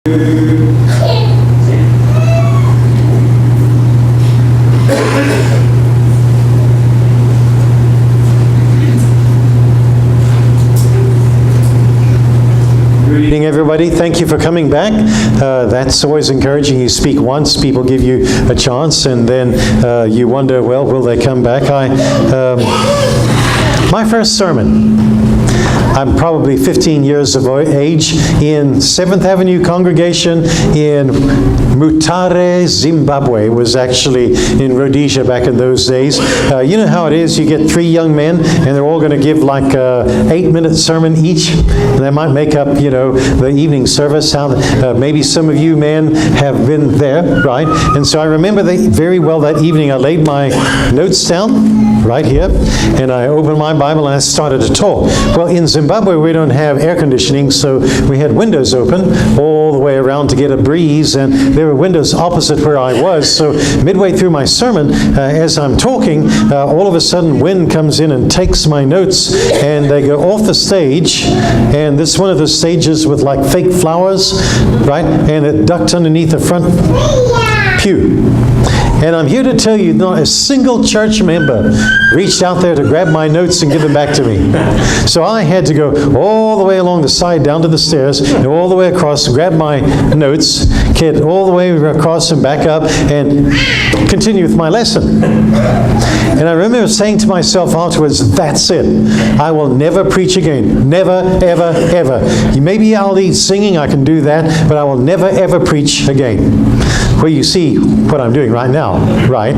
Good evening, everybody. Thank you for coming back. That's always encouraging. You speak once, people give you a chance, and then you wonder, well, will they come back? My first sermon. I'm probably 15 years of age in 7th Avenue congregation in Mutare, Zimbabwe. It was actually in Rhodesia back in those days. You know how it is. You get 3 young men and they're all going to give like a 8-minute sermon each. And they might make up, the evening service. Maybe some of you men have been there, right? And so I remember very well that evening I laid my notes down right here and I opened my Bible and I started to talk. Well, in Zimbabwe, we don't have air conditioning, so we had windows open all the way around to get a breeze, and there were windows opposite where I was. So midway through my sermon, as I'm talking, all of a sudden wind comes in and takes my notes, and they go off the stage, and this is one of those stages with like fake flowers, right? And it ducked underneath the front pew. And I'm here to tell you, not a single church member reached out there to grab my notes and give them back to me. So I had to go all the way along the side, down to the stairs, and all the way across, grab my notes, get all the way across and back up, and continue with my lesson. And I remember saying to myself afterwards, that's it. I will never preach again. Never, ever, ever. Maybe I'll lead singing, I can do that, but I will never, ever preach again. Well, you see what I'm doing right now, right?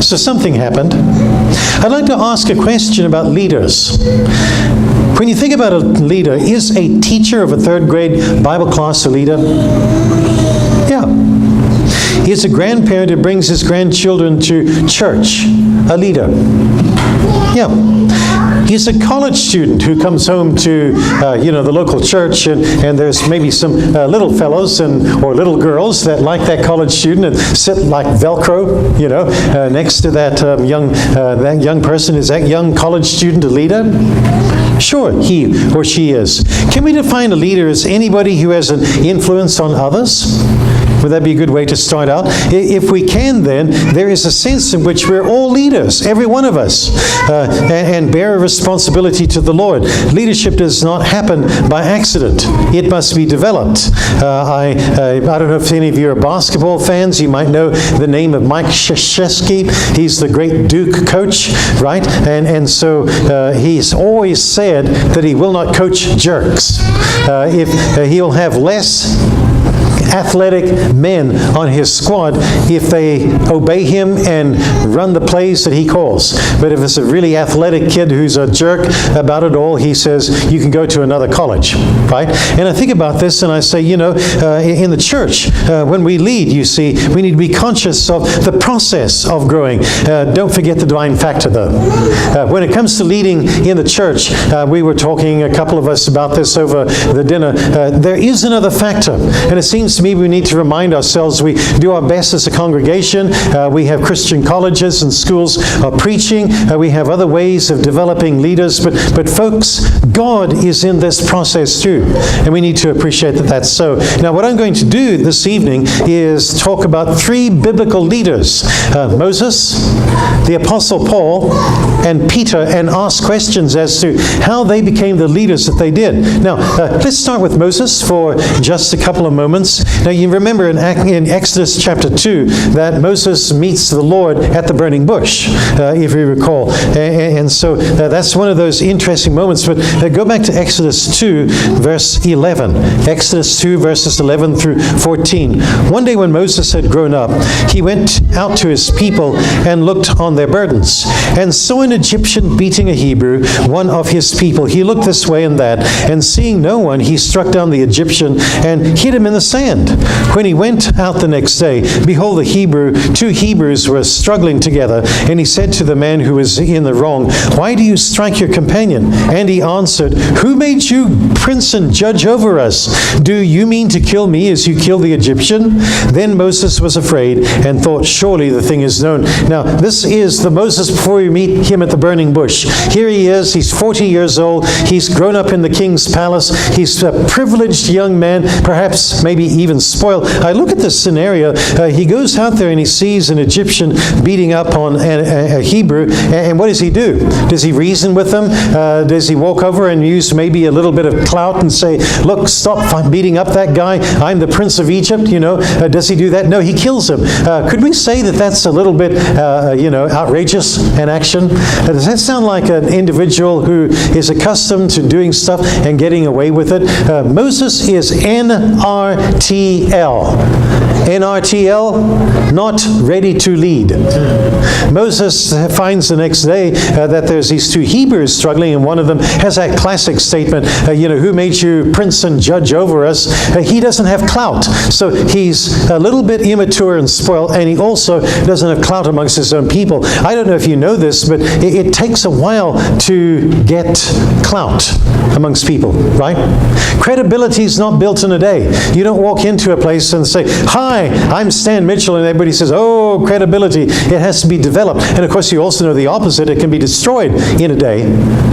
So something happened. I'd like to ask a question about leaders. When you think about a leader, is a teacher of a 3rd grade Bible class a leader? Yeah. Is a grandparent who brings his grandchildren to church a leader? Yeah. He's a college student who comes home to, the local church, and there's maybe some little fellows or little girls that like that college student and sit like Velcro, next to that young person. Is that young college student a leader? Sure, he or she is. Can we define a leader as anybody who has an influence on others? Would that be a good way to start out? If we can, then, there is a sense in which we're all leaders, every one of us, and bear a responsibility to the Lord. Leadership does not happen by accident. It must be developed. I don't know if any of you are basketball fans. You might know the name of Mike Krzyzewski. He's the great Duke coach, right? And so he's always said that he will not coach jerks. If he'll have less athletic men on his squad if they obey him and run the plays that he calls. But if it's a really athletic kid who's a jerk about it all, he says, you can go to another college, right? And I think about this and I say, in the church, when we lead, you see, we need to be conscious of the process of growing. Don't forget the divine factor, though. When it comes to leading in the church, we were talking, a couple of us, about this over the dinner. There is another factor, and it seems to me we need to remind ourselves we do our best as a congregation. We have Christian colleges and schools of preaching. We have other ways of developing leaders. But folks, God is in this process too. And we need to appreciate that that's so. Now, what I'm going to do this evening is talk about 3 biblical leaders. Moses, the Apostle Paul, and Peter, and ask questions as to how they became the leaders that they did. Now, let's start with Moses for just a couple of moments. Now, you remember in Exodus chapter 2 that Moses meets the Lord at the burning bush, if you recall. And so that's one of those interesting moments. But go back to Exodus 2, verse 11. Exodus 2, verses 11 through 14. One day when Moses had grown up, he went out to his people and looked on their burdens, and saw an Egyptian beating a Hebrew, one of his people. He looked this way and that, and seeing no one, he struck down the Egyptian and hid him in the sand. When he went out the next day, behold, 2 Hebrews were struggling together, and he said to the man who was in the wrong, why do you strike your companion? And he answered, who made you prince and judge over us? Do you mean to kill me as you killed the Egyptian? Then Moses was afraid and thought, surely the thing is known. Now, this is the Moses before we meet him at the burning bush. Here he is, he's 40 years old, he's grown up in the king's palace, he's a privileged young man, perhaps maybe even even spoil. I look at this scenario. He goes out there and he sees an Egyptian beating up on a Hebrew, and what does he do? Does he reason with them? Does he walk over and use maybe a little bit of clout and say, look, stop beating up that guy. I'm the prince of Egypt, Does he do that? No, he kills him. Could we say that that's a little bit, outrageous in action? Does that sound like an individual who is accustomed to doing stuff and getting away with it? Moses is NRTL. NRTL, not ready to lead. Moses finds the next day that there's these two Hebrews struggling, and one of them has that classic statement, who made you prince and judge over us? He doesn't have clout. So he's a little bit immature and spoiled, and he also doesn't have clout amongst his own people. I don't know if you know this, but it takes a while to get clout amongst people, right? Credibility is not built in a day. You don't walk into a place and say, hi, I'm Stan Mitchell, and everybody says, oh, credibility. It has to be developed. And of course, you also know the opposite. It can be destroyed in a day,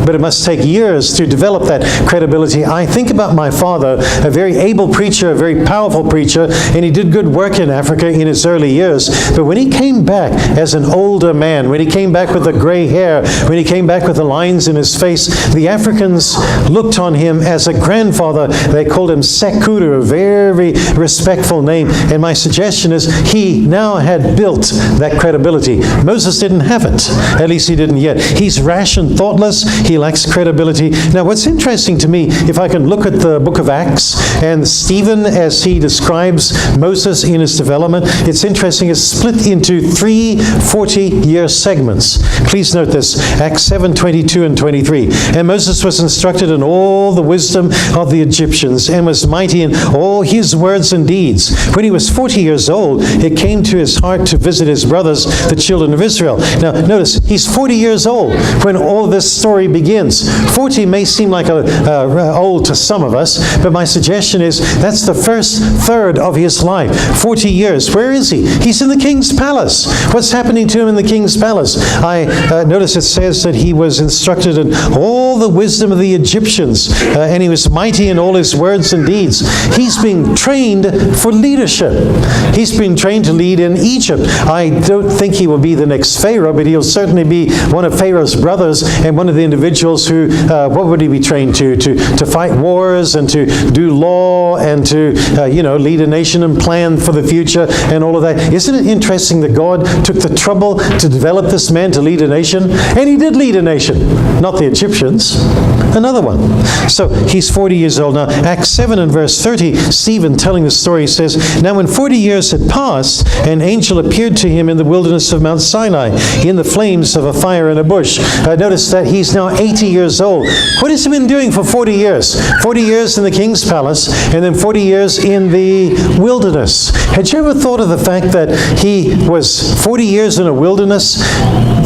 but it must take years to develop that credibility. I think about my father, a very able preacher, a very powerful preacher, and he did good work in Africa in his early years. But when he came back as an older man, when he came back with the gray hair, when he came back with the lines in his face, the Africans looked on him as a grandfather. They called him Sekuru, a very respectful name. And my suggestion is he now had built that credibility. Moses didn't have it. At least he didn't yet. He's rash and thoughtless. He lacks credibility. Now, what's interesting to me, if I can look at the book of Acts and Stephen as he describes Moses in his development, it's interesting. It's split into 3 40-year segments. Please note this, Acts 7:22 and 23. And Moses was instructed in all the wisdom of the Egyptians and was mighty in all his words and deeds. When he was 40 years old, it came to his heart to visit his brothers, the children of Israel. Now, notice, he's 40 years old when all this story begins. 40 may seem like old to some of us, but my suggestion is that's the first third of his life. 40 years. Where is he? He's in the king's palace. What's happening to him in the king's palace? I notice it says that he was instructed in all the wisdom of the Egyptians, and he was mighty in all his words and deeds. He's being trained for leadership. He's been trained to lead in Egypt. I don't think he will be the next Pharaoh, but he'll certainly be one of Pharaoh's brothers and one of the individuals who, what would he be trained to? To fight wars and to do law and to, lead a nation and plan for the future and all of that. Isn't it interesting that God took the trouble to develop this man to lead a nation? And he did lead a nation. Not the Egyptians. Another one. So he's 40 years old now. Acts 7 and verse 30, Stephen telling the story says, now when 40 years had passed, an angel appeared to him in the wilderness of Mount Sinai, in the flames of a fire in a bush. Notice that he's now 80 years old. What has he been doing for 40 years? 40 years in the king's palace, and then 40 years in the wilderness. Had you ever thought of the fact that he was 40 years in a wilderness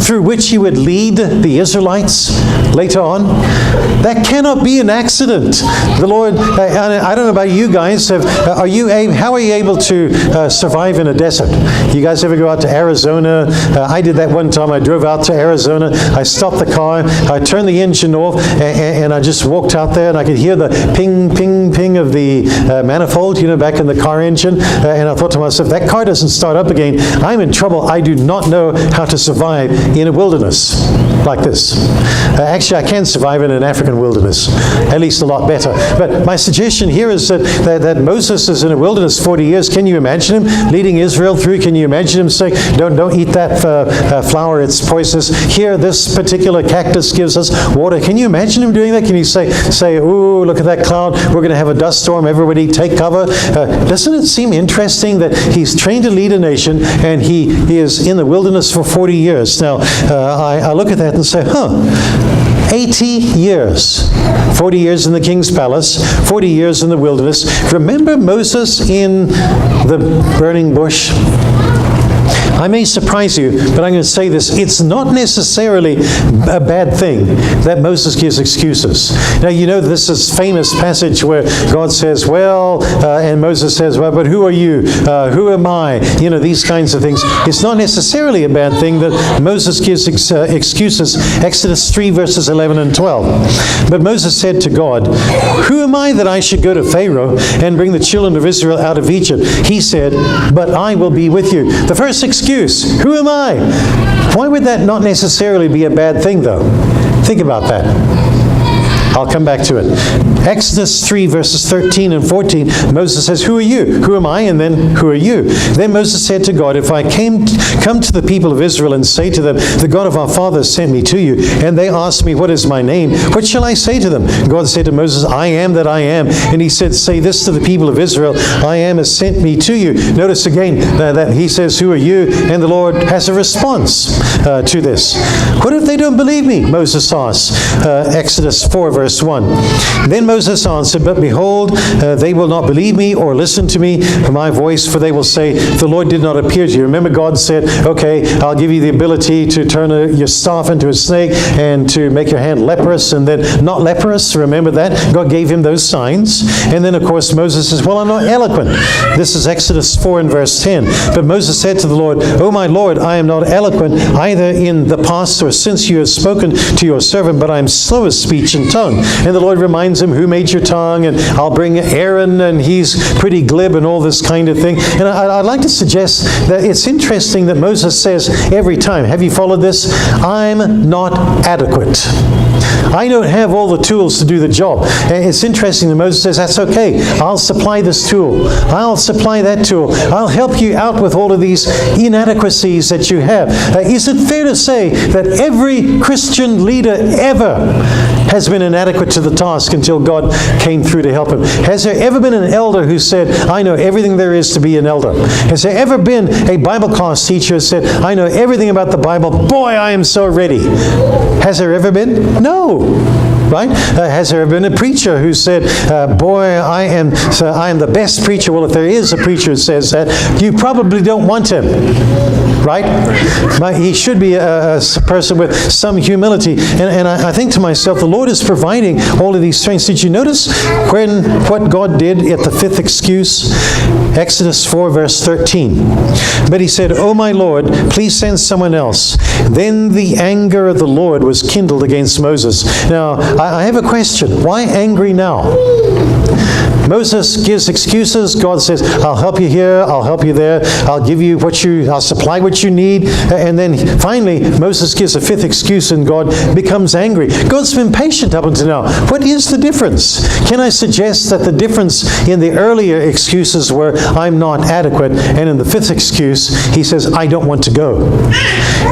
through which he would lead the Israelites later on? That cannot be an accident. The Lord, I don't know about you guys, how are you able to survive in a desert? You guys ever go out to Arizona? I did that one time. I drove out to Arizona. I stopped the car. I turned the engine off, and I just walked out there, and I could hear the ping, ping, ping of the manifold, back in the car engine. And I thought to myself, that car doesn't start up again. I'm in trouble. I do not know how to survive in a wilderness like this. Actually, I can survive in an African wilderness, at least a lot better. But my suggestion here is that Moses is in a wilderness 40 years. Can you imagine him leading Israel through? Can you imagine him saying, don't eat that flower, it's poisonous. Here, this particular cactus gives us water. Can you imagine him doing that? Can you say, ooh, look at that cloud, we're going to have a dust storm, everybody take cover? Doesn't it seem interesting that he's trained to lead a nation and he is in the wilderness for 40 years? Now, I look at that and say, 80 years. 40 years in the king's palace, 40 years in the wilderness. Remember Moses in the burning bush? I may surprise you, but I'm going to say this. It's not necessarily a bad thing that Moses gives excuses. Now, you know this is famous passage where God says, well, and Moses says, well, but who are you? Who am I? You know, these kinds of things. It's not necessarily a bad thing that Moses gives excuses. Exodus 3, verses 11 and 12. But Moses said to God, who am I that I should go to Pharaoh and bring the children of Israel out of Egypt? He said, but I will be with you. The first excuse, who am I? Why would that not necessarily be a bad thing, though? Think about that. I'll come back to it. Exodus 3, verses 13 and 14, Moses says, who are you? Who am I? And then, who are you? Then Moses said to God, if I come to the people of Israel and say to them, the God of our fathers sent me to you, and they ask me, what is my name? What shall I say to them? God said to Moses, I am that I am. And he said, say this to the people of Israel, I am has sent me to you. Notice again that he says, who are you? And the Lord has a response to this. What if they don't believe me? Moses asks. Exodus 4, verse 1. Then Moses answered, but behold, they will not believe me or listen to me for my voice, for they will say, the Lord did not appear to you. Remember, God said, okay, I'll give you the ability to turn your staff into a snake and to make your hand leprous and then not leprous. Remember that? God gave him those signs. And then, of course, Moses says, well, I'm not eloquent. This is Exodus 4 and verse 10. But Moses said to the Lord, oh, my Lord, I am not eloquent either in the past or since you have spoken to your servant, but I am slow of speech and tongue. And the Lord reminds him, who made your tongue? And I'll bring Aaron, and he's pretty glib and all this kind of thing. And I'd like to suggest that it's interesting that Moses says every time, have you followed this? I'm not adequate. I don't have all the tools to do the job. And it's interesting that Moses says, that's okay. I'll supply this tool. I'll supply that tool. I'll help you out with all of these inadequacies that you have. Is it fair to say that every Christian leader ever has been inadequate to the task until God came through to help him? Has there ever been an elder who said, I know everything there is to be an elder? Has there ever been a Bible class teacher who said, I know everything about the Bible, boy, I am so ready? Has there ever been? No. Right? Has there been a preacher who said, boy, I am the best preacher? Well, if there is a preacher who says that, you probably don't want him. Right? He should be a person with some humility. And I think to myself, the Lord is providing all of these things. Did you notice what God did at the fifth excuse? Exodus 4, verse 13. But he said, oh, my Lord, please send someone else. Then the anger of the Lord was kindled against Moses. Now, I have a question. Why angry now? Moses gives excuses. God says, I'll help you here, I'll help you there, I'll supply what you need. And then finally, Moses gives a fifth excuse and God becomes angry. God's been patient up until now. What is the difference? Can I suggest that the difference in the earlier excuses were, I'm not adequate, and in the fifth excuse, he says, I don't want to go.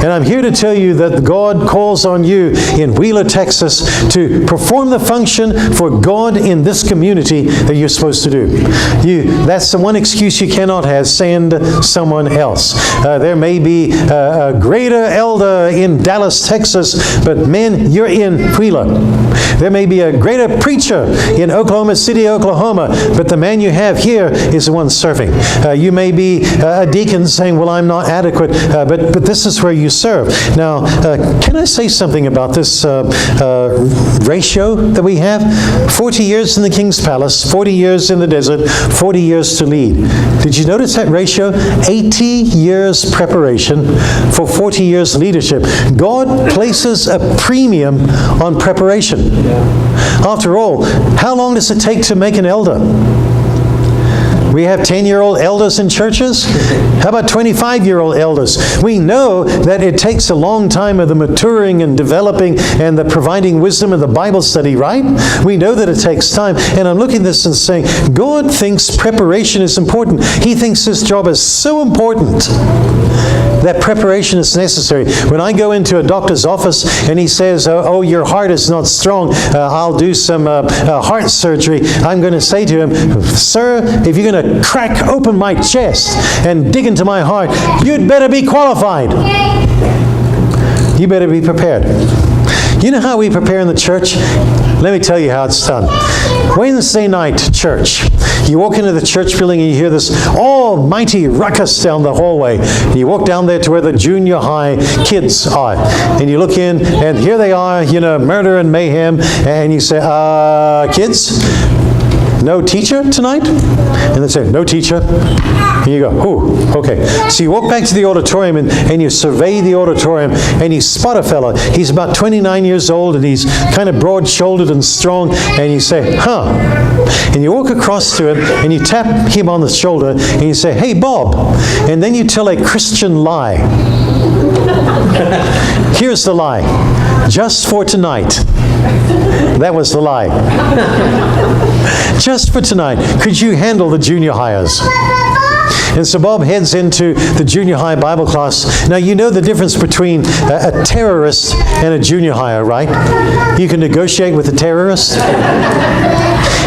And I'm here to tell you that God calls on you in Wheeler, Texas, to perform the function for God in this community that you're supposed to do. That's the one excuse you cannot have. Send someone else. There may be a greater elder in Dallas, Texas, but men, you're in Wheeler. There may be a greater preacher in Oklahoma City, Oklahoma, but the man you have here is the one serving. You may be a deacon saying, well, I'm not adequate, but this is where you serve. Now, can I say something about this ratio that we have? 40 years in the king's palace, 40 years in the desert, 40 years to lead. Did you notice that ratio? 80 years preparation for 40 years leadership. God places a premium on preparation. After all, how long does it take to make an elder? We have 10-year-old elders in churches. How about 25-year-old elders? We know that it takes a long time of the maturing and developing and the providing wisdom in the Bible study, right? We know that it takes time. And I'm looking at this and saying, God thinks preparation is important. He thinks this job is so important that preparation is necessary. When I go into a doctor's office and he says, oh, your heart is not strong, I'll do some heart surgery, I'm going to say to him, sir, if you're going to crack open my chest and dig into my heart, you'd better be qualified. You better be prepared. You know how we prepare in the church? Let me tell you how it's done. Wednesday night church. You walk into the church building and you hear this almighty ruckus down the hallway. And you walk down there to where the junior high kids are. And you look in and here they are, murder and mayhem. And you say, kids? No teacher tonight? And they say, no teacher. And you go, oh, okay. So you walk back to the auditorium and you survey the auditorium and you spot a fellow. He's about 29 years old and he's kind of broad-shouldered and strong. And you say, huh. And you walk across to him and you tap him on the shoulder and you say, hey, Bob. And then you tell a Christian lie. Here's the lie. Just for tonight. That was the lie. Just for tonight, could you handle the junior hires? And so Bob heads into the junior high Bible class. Now, you know the difference between a terrorist and a junior hire, right? You can negotiate with a terrorist.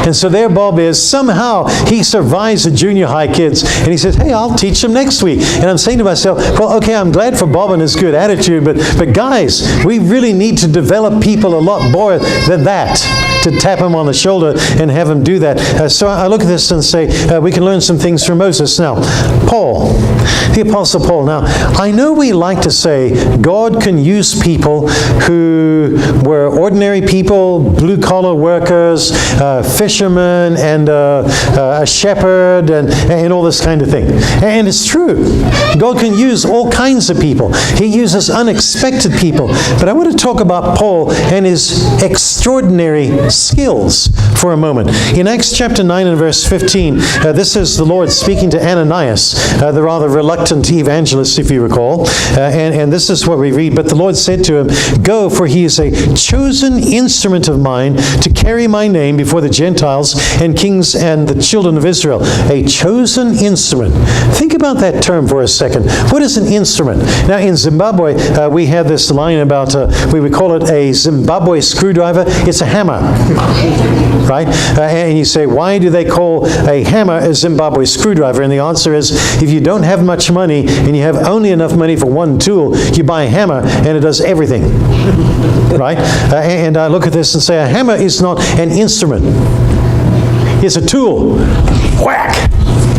And so there Bob is. Somehow he survives the junior high kids. And he says, hey, I'll teach them next week. And I'm saying to myself, well, okay, I'm glad for Bob and his good attitude. But guys, we really need to develop people a lot more than that. To tap him on the shoulder and have him do that. So I look at this and say, we can learn some things from Moses. Now, Paul, the Apostle Paul. Now, I know we like to say God can use people who were ordinary people, blue-collar workers, fishermen, and a shepherd, and all this kind of thing. And it's true. God can use all kinds of people. He uses unexpected people. But I want to talk about Paul and his extraordinary skills for a moment. In Acts chapter 9 and verse 15, this is the Lord speaking to Ananias, the rather reluctant evangelist, if you recall. And this is what we read. But the Lord said to him, go, for he is a chosen instrument of mine to carry my name before the Gentiles and kings and the children of Israel. A chosen instrument. Think about that term for a second. What is an instrument? Now, in Zimbabwe, we have this line about, we would call it a Zimbabwe screwdriver. It's a hammer. Right? And you say, why do they call a hammer a Zimbabwe screwdriver? And the answer is, if you don't have much money and you have only enough money for one tool, you buy a hammer and it does everything. Right? And I look at this and say, a hammer is not an instrument. It's a tool. Whack!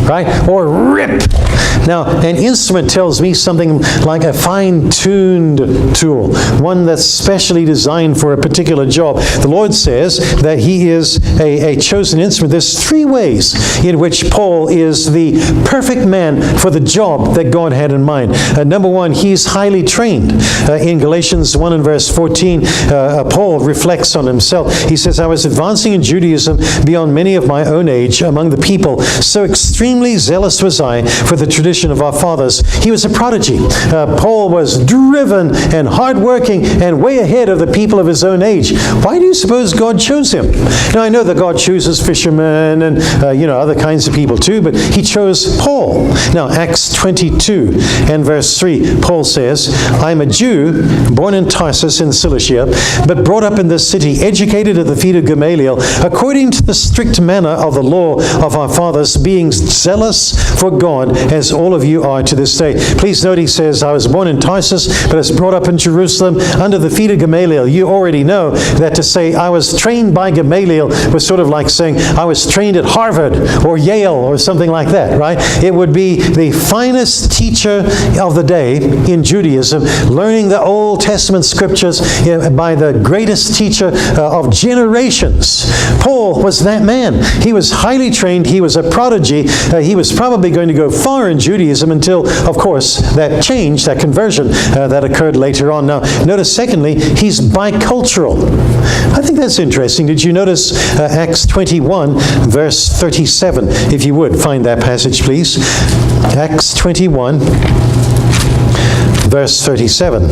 Right? Or rip! Now, an instrument tells me something like a fine-tuned tool, one that's specially designed for a particular job. The Lord says that he is a chosen instrument. There's three ways in which Paul is the perfect man for the job that God had in mind. Number one, he's highly trained. In Galatians 1 and verse 14, Paul reflects on himself. He says, I was advancing in Judaism beyond many of my own age among the people. So extremely zealous was I for the tradition of our fathers. He was a prodigy. Paul was driven and hardworking and way ahead of the people of his own age. Why do you suppose God chose him? Now, I know that God chooses fishermen and other kinds of people too, but he chose Paul. Now, Acts 22 and verse 3, Paul says, I'm a Jew, born in Tarsus in Cilicia, but brought up in this city, educated at the feet of Gamaliel, according to the strict manner of the law of our fathers, being zealous for God, as all of you are to this day. Please note he says, I was born in Tarsus, but I was brought up in Jerusalem under the feet of Gamaliel. You already know that to say I was trained by Gamaliel was sort of like saying I was trained at Harvard or Yale or something like that, right? It would be the finest teacher of the day in Judaism, learning the Old Testament scriptures by the greatest teacher of generations. Paul was that man. He was highly trained. He was a prodigy. He was probably going to go far in Judaism until, of course, that change, that conversion that occurred later on. Now, notice secondly, he's bicultural. I think that's interesting. Did you notice Acts 21, verse 37? If you would, find that passage, please. Acts 21, verse 37.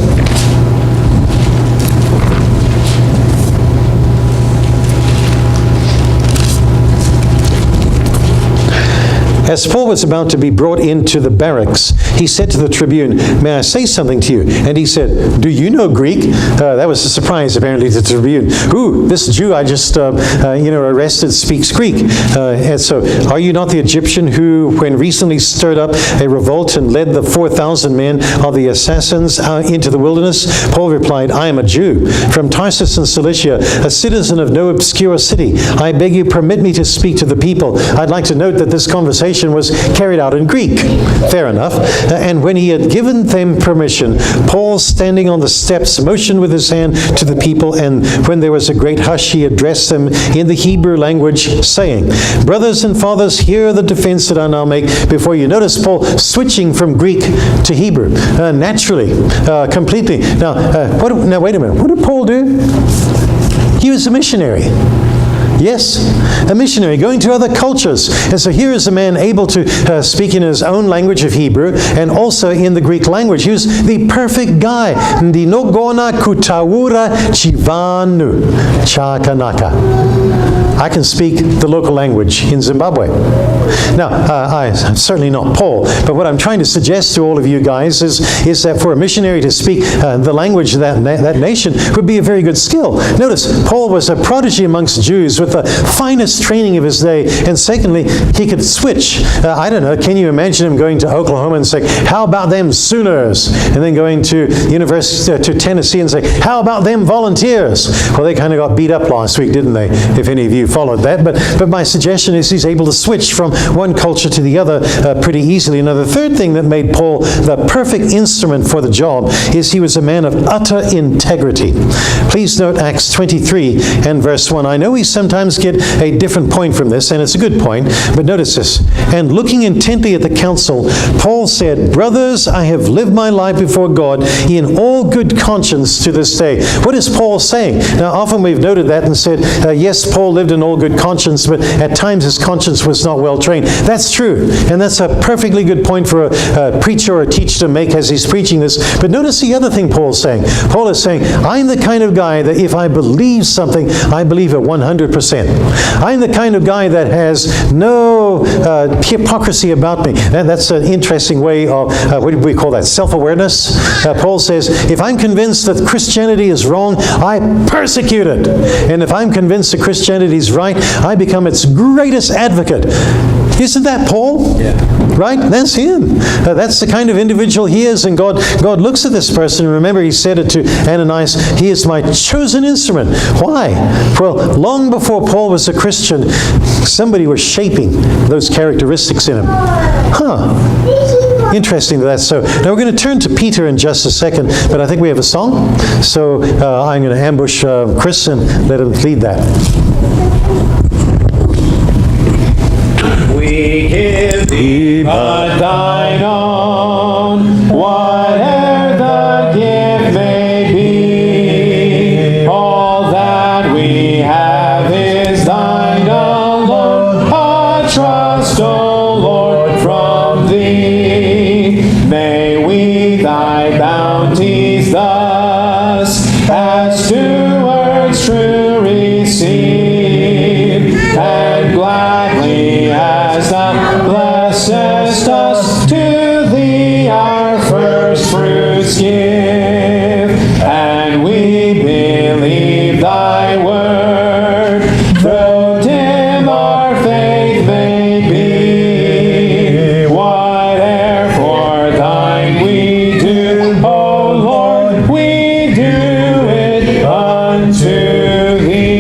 As Paul was about to be brought into the barracks, he said to the tribune, "May I say something to you?" And he said, "Do you know Greek?" That was a surprise, apparently, to the tribune. "Ooh, this Jew I just arrested speaks Greek." And so, "Are you not the Egyptian who, when recently stirred up a revolt and led the 4,000 men of the assassins into the wilderness?" Paul replied, "I am a Jew from Tarsus in Cilicia, a citizen of no obscure city. I beg you, permit me to speak to the people." I'd like to note that this conversation was carried out in Greek. Fair enough. And when he had given them permission, Paul, standing on the steps, motioned with his hand to the people, and when there was a great hush, he addressed them in the Hebrew language, saying, "Brothers and fathers, hear the defense that I now make before you." Notice Paul switching from Greek to Hebrew, naturally, completely. Now, wait a minute. What did Paul do? He was a missionary. Yes, a missionary going to other cultures. And so here is a man able to speak in his own language of Hebrew and also in the Greek language. He was the perfect guy. Ndinogona kutaura chivanu chakanaka. I can speak the local language in Zimbabwe. Now, I'm certainly not Paul, but what I'm trying to suggest to all of you guys is that for a missionary to speak the language of that nation would be a very good skill. Notice, Paul was a prodigy amongst Jews with the finest training of his day, and secondly, he could switch. I don't know, can you imagine him going to Oklahoma and saying, "How about them Sooners?" And then going to to Tennessee and saying, "How about them Volunteers?" Well, they kind of got beat up last week, didn't they? If any of you followed that. But my suggestion is he's able to switch from one culture to the other pretty easily. Now, the third thing that made Paul the perfect instrument for the job is he was a man of utter integrity. Please note Acts 23 and verse 1. I know we sometimes get a different point from this, and it's a good point, but notice this. "And looking intently at the council, Paul said, 'Brothers, I have lived my life before God in all good conscience to this day.'" What is Paul saying? Now, often we've noted that and said, yes, Paul lived in all good conscience, but at times his conscience was not well trained. That's true, and that's a perfectly good point for a preacher or a teacher to make as he's preaching this. But notice the other thing Paul's saying. Paul is saying, I'm the kind of guy that if I believe something, I believe it 100%. I'm the kind of guy that has no hypocrisy about me. That's an interesting way of, what do we call that, self-awareness? Paul says, if I'm convinced that Christianity is wrong, I persecute it. And if I'm convinced that Christianity is right, I become its greatest advocate. Isn't that Paul? Yeah. Right? That's him. That's the kind of individual he is, and God looks at this person, and remember he said it to Ananias, "He is my chosen instrument." Why? Well, long before Paul was a Christian, somebody was shaping those characteristics in him. Interesting that. So now we're going to turn to Peter in just a second, but I think we have a song. So I'm going to ambush Chris and let him lead that. We give thee but thine own, whate'er the gift may be. All that we have is thine alone. Our trust, O Lord, from thee. May we thy bounties thus, as stewards true, receive, and gladly as thou blessest us, to thee our first fruits give. And we believe thy word, though dim our faith may be. Whate'er for thine we do, O Lord, we do it unto thee.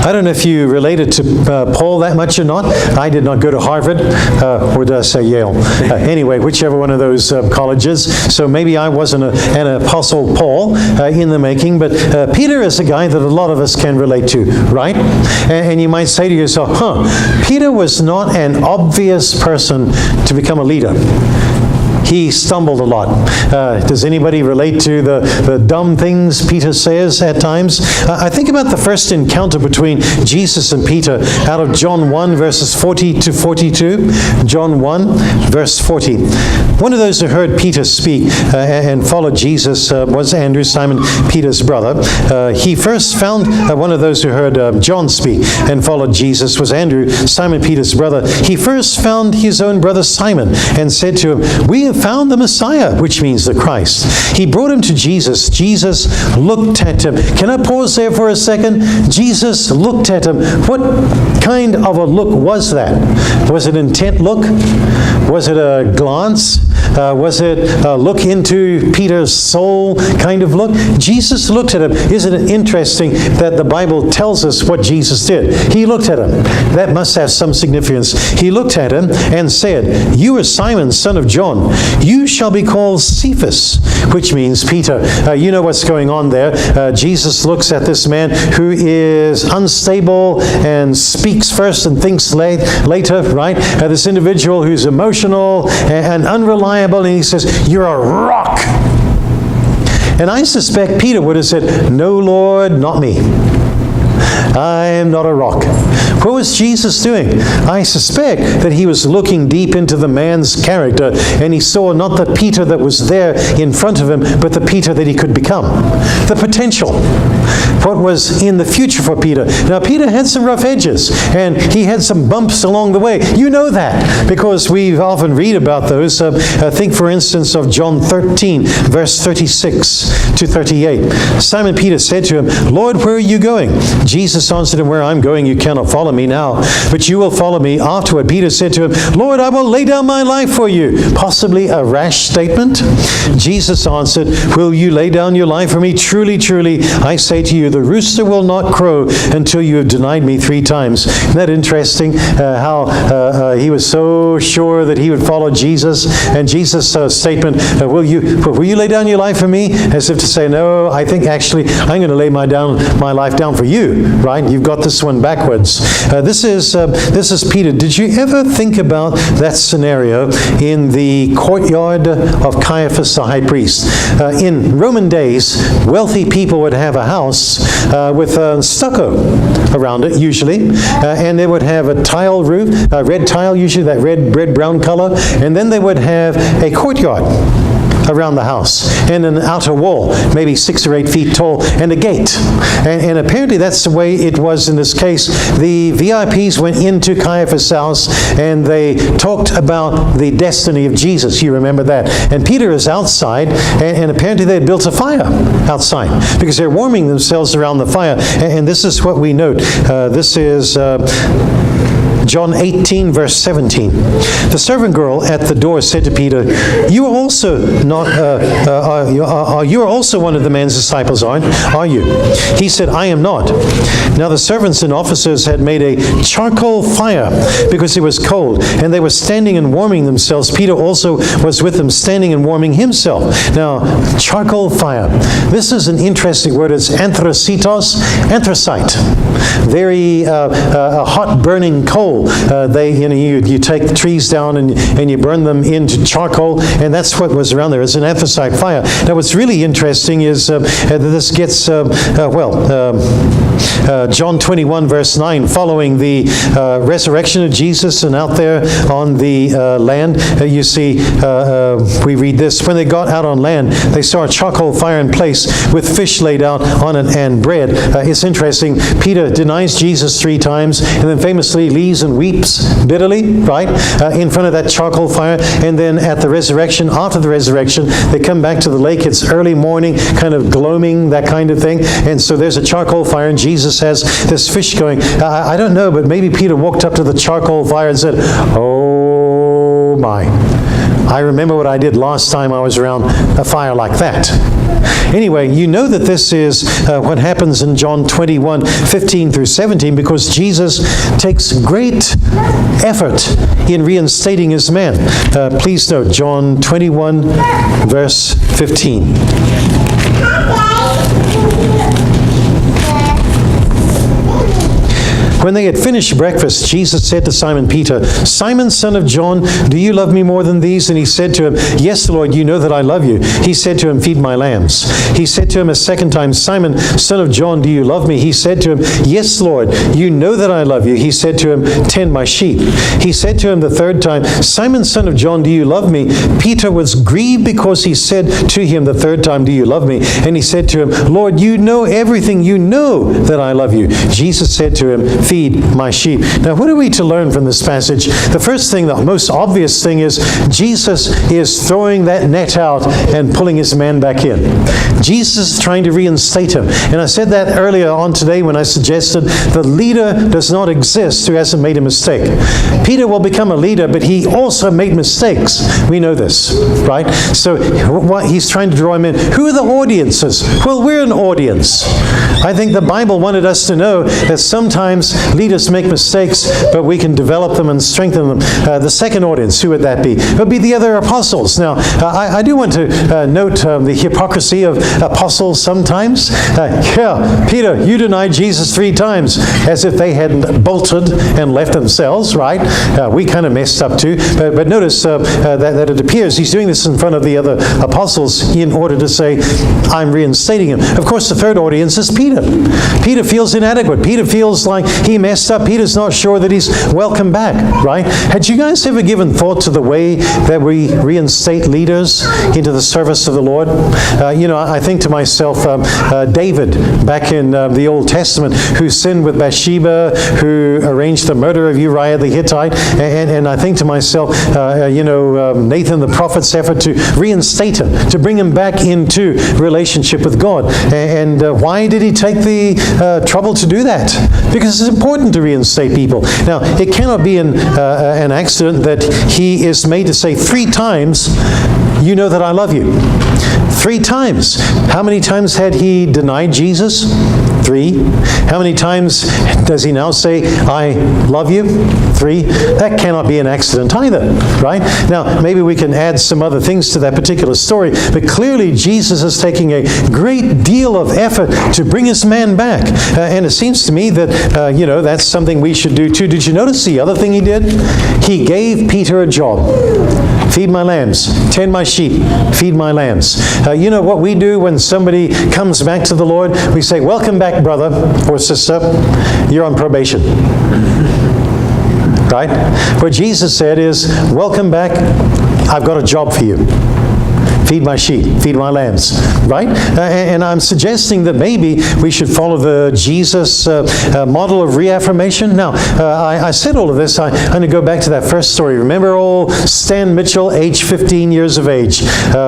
I don't know if you related to Paul that much or not. I did not go to Harvard, or did I say Yale? Anyway, whichever one of those colleges. So maybe I wasn't an Apostle Paul in the making, but Peter is a guy that a lot of us can relate to, right? And you might say to yourself, Peter was not an obvious person to become a leader. he stumbled a lot. Does anybody relate to the dumb things Peter says at times? I think about the first encounter between Jesus and Peter out of John 1, verses 40 to 42. John 1, verse 40. One of those who heard Peter speak and followed Jesus was Andrew, Simon Peter's brother. He first found one of those who heard John speak and followed Jesus was Andrew, Simon Peter's brother. He first found his own brother Simon and said to him, "We have found the Messiah," which means the Christ. He brought him to Jesus. Jesus looked at him. Can I pause there for a second? Jesus looked at him. What kind of a look was that? Was it an intent look? Was it a glance? Was it a look into Peter's soul kind of look? Jesus looked at him. Isn't it interesting that the Bible tells us what Jesus did? He looked at him. That must have some significance. He looked at him and said, "You are Simon, son of John. You shall be called Cephas," which means Peter. You know what's going on there. Jesus looks at this man who is unstable and speaks first and thinks later, right? This individual who's emotional and unreliable, and he says, "You're a rock." And I suspect Peter would have said, "No, Lord, not me. I am not a rock." What was Jesus doing? I suspect that he was looking deep into the man's character, and he saw not the Peter that was there in front of him, but the Peter that he could become. The potential. What was in the future for Peter. Now, Peter had some rough edges, and he had some bumps along the way. You know that, because we often read about those. Think, for instance, of John 13, verse 36 to 38. Simon Peter said to him, "Lord, where are you going?" Jesus answered him, "Where I'm going, you cannot follow me now, but you will follow me afterward." Peter said to him, "Lord, I will lay down my life for you." Possibly a rash statement. Jesus answered, "Will you lay down your life for me? Truly, truly, I say to you, the rooster will not crow until you have denied me 3 times. Isn't that interesting? How he was so sure that he would follow Jesus, and Jesus' statement, will you lay down your life for me?" As if to say, no, I think actually I'm going to lay my life down for you, right? You've got this one backwards. This is Peter. Did you ever think about that scenario in the courtyard of Caiaphas the high priest? In Roman days, wealthy people would have a house with stucco around it, usually, and they would have a tile roof, a red tile, usually that red-brown color, and then they would have a courtyard around the house, and an outer wall, maybe 6 or 8 feet tall, and a gate. And apparently that's the way it was in this case. The VIPs went into Caiaphas' house, and they talked about the destiny of Jesus. You remember that. And Peter is outside, and apparently they had built a fire outside, because they're warming themselves around the fire. And this is what we note. This is John 18, verse 17. The servant girl at the door said to Peter, "You are also you are also one of the man's disciples, are you?" He said, "I am not." Now the servants and officers had made a charcoal fire because it was cold, and they were standing and warming themselves. Peter also was with them, standing and warming himself. Now, charcoal fire. This is an interesting word. It's anthracite. Very hot burning coal. You take the trees down and you burn them into charcoal, and that's what was around there. It's an anthracite fire. Now, what's really interesting is this gets John 21, verse 9, following the resurrection of Jesus, and out there on the land, you see, we read this: when they got out on land, they saw a charcoal fire in place with fish laid out on it and bread. It's interesting. Peter denies Jesus 3 times, and then famously leaves and weeps bitterly, right, in front of that charcoal fire. And then at the resurrection, after the resurrection, they come back to the lake. It's early morning, kind of gloaming, that kind of thing. And so there's a charcoal fire, and Jesus has this fish going. I don't know, but maybe Peter walked up to the charcoal fire and said, "Oh my, I remember what I did last time I was around a fire like that." Anyway, you know that this is what happens in John 21, 15 through 17, because Jesus takes great effort in reinstating his man. Please note, John 21, verse 15. When they had finished breakfast, Jesus said to Simon Peter, "Simon, son of John, do you love me more than these?" And he said to him, "Yes, Lord, you know that I love you." He said to him, "Feed my lambs." He said to him a second time, "Simon, son of John, do you love me?" He said to him, "Yes, Lord, you know that I love you." He said to him, "Tend my sheep." He said to him the third time, "Simon, son of John, do you love me?" Peter was grieved because he said to him the third time, "Do you love me?" And he said to him, "Lord, you know everything. You know that I love you." Jesus said to him, "Feed my sheep." Now, what are we to learn from this passage? The first thing, the most obvious thing is Jesus is throwing that net out and pulling his man back in. Jesus is trying to reinstate him. And I said that earlier on today when I suggested the leader does not exist who hasn't made a mistake. Peter will become a leader, but he also made mistakes. We know this, right? So what he's trying to draw him in. Who are the audiences? Well, we're an audience. I think the Bible wanted us to know that sometimes leaders make mistakes, but we can develop them and strengthen them. The second audience, who would that be? It would be the other apostles. Now, I do want to note the hypocrisy of apostles sometimes. Peter, you denied Jesus 3 times, as if they hadn't bolted and left themselves, right? We kind of messed up too. But notice that it appears he's doing this in front of the other apostles in order to say, I'm reinstating him. Of course, the third audience is Peter. Peter feels inadequate. Peter feels like he messed up. Peter's not sure that he's welcome back, right? Had you guys ever given thought to the way that we reinstate leaders into the service of the Lord? I think to myself, David, back in the Old Testament, who sinned with Bathsheba, who arranged the murder of Uriah the Hittite, and I think to myself, Nathan the prophet's effort to reinstate him, to bring him back into relationship with God. And why did he take the trouble to do that? Because it's important to reinstate people. Now, it cannot be an accident that he is made to say 3 times, "You know that I love you." 3 times. How many times had he denied Jesus? 3. How many times does he now say, "I love you"? 3. That cannot be an accident either, right? Now, maybe we can add some other things to that particular story, but clearly Jesus is taking a great deal of effort to bring his man back. And it seems to me that, that's something we should do too. Did you notice the other thing he did? He gave Peter a job. Feed my lambs, tend my sheep, feed my lambs. You know what we do when somebody comes back to the Lord? We say, "Welcome back, brother or sister. You're on probation." Right? What Jesus said is, "Welcome back. I've got a job for you. Feed my sheep, feed my lambs," right? And I'm suggesting that maybe we should follow the Jesus model of reaffirmation. Now, I said all of this. I'm going to go back to that first story. Remember old Stan Mitchell, age 15 years of age,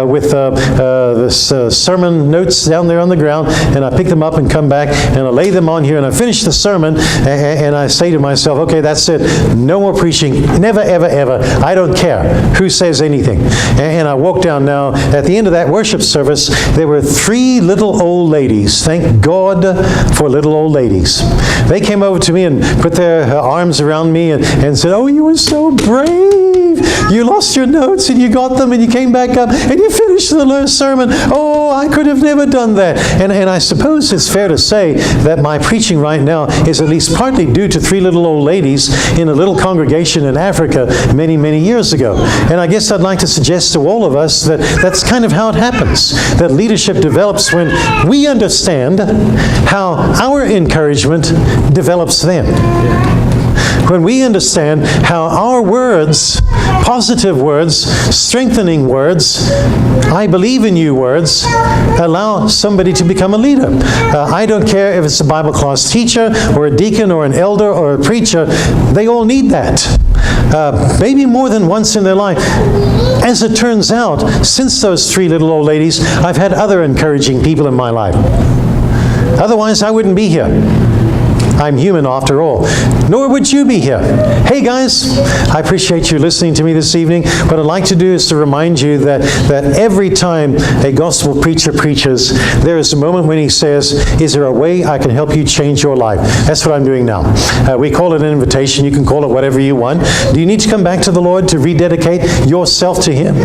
with this sermon notes down there on the ground, and I pick them up and come back, and I lay them on here, and I finish the sermon, and I say to myself, okay, that's it. No more preaching. Never, ever, ever. I don't care who says anything. And I walk down now. At the end of that worship service, there were 3 little old ladies. Thank God for little old ladies. They came over to me and put their arms around me and said, "Oh, you were so brave. You lost your notes and you got them and you came back up and you finished the sermon. Oh, I could have never done that." And I suppose it's fair to say that my preaching right now is at least partly due to 3 little old ladies in a little congregation in Africa many, many years ago. And I guess I'd like to suggest to all of us that that's kind of how it happens, that leadership develops when we understand how our encouragement develops them. When we understand how our words, positive words, strengthening words, "I believe in you" words, allow somebody to become a leader. I don't care if it's a Bible class teacher or a deacon or an elder or a preacher. They all need that. Maybe more than once in their life. As it turns out, since those 3 little old ladies, I've had other encouraging people in my life. Otherwise, I wouldn't be here. I'm human after all. Nor would you be here. Hey guys, I appreciate you listening to me this evening. What I'd like to do is to remind you that every time a gospel preacher preaches, there is a moment when he says, "Is there a way I can help you change your life?" That's what I'm doing now. We call it an invitation. You can call it whatever you want. Do you need to come back to the Lord to rededicate yourself to Him?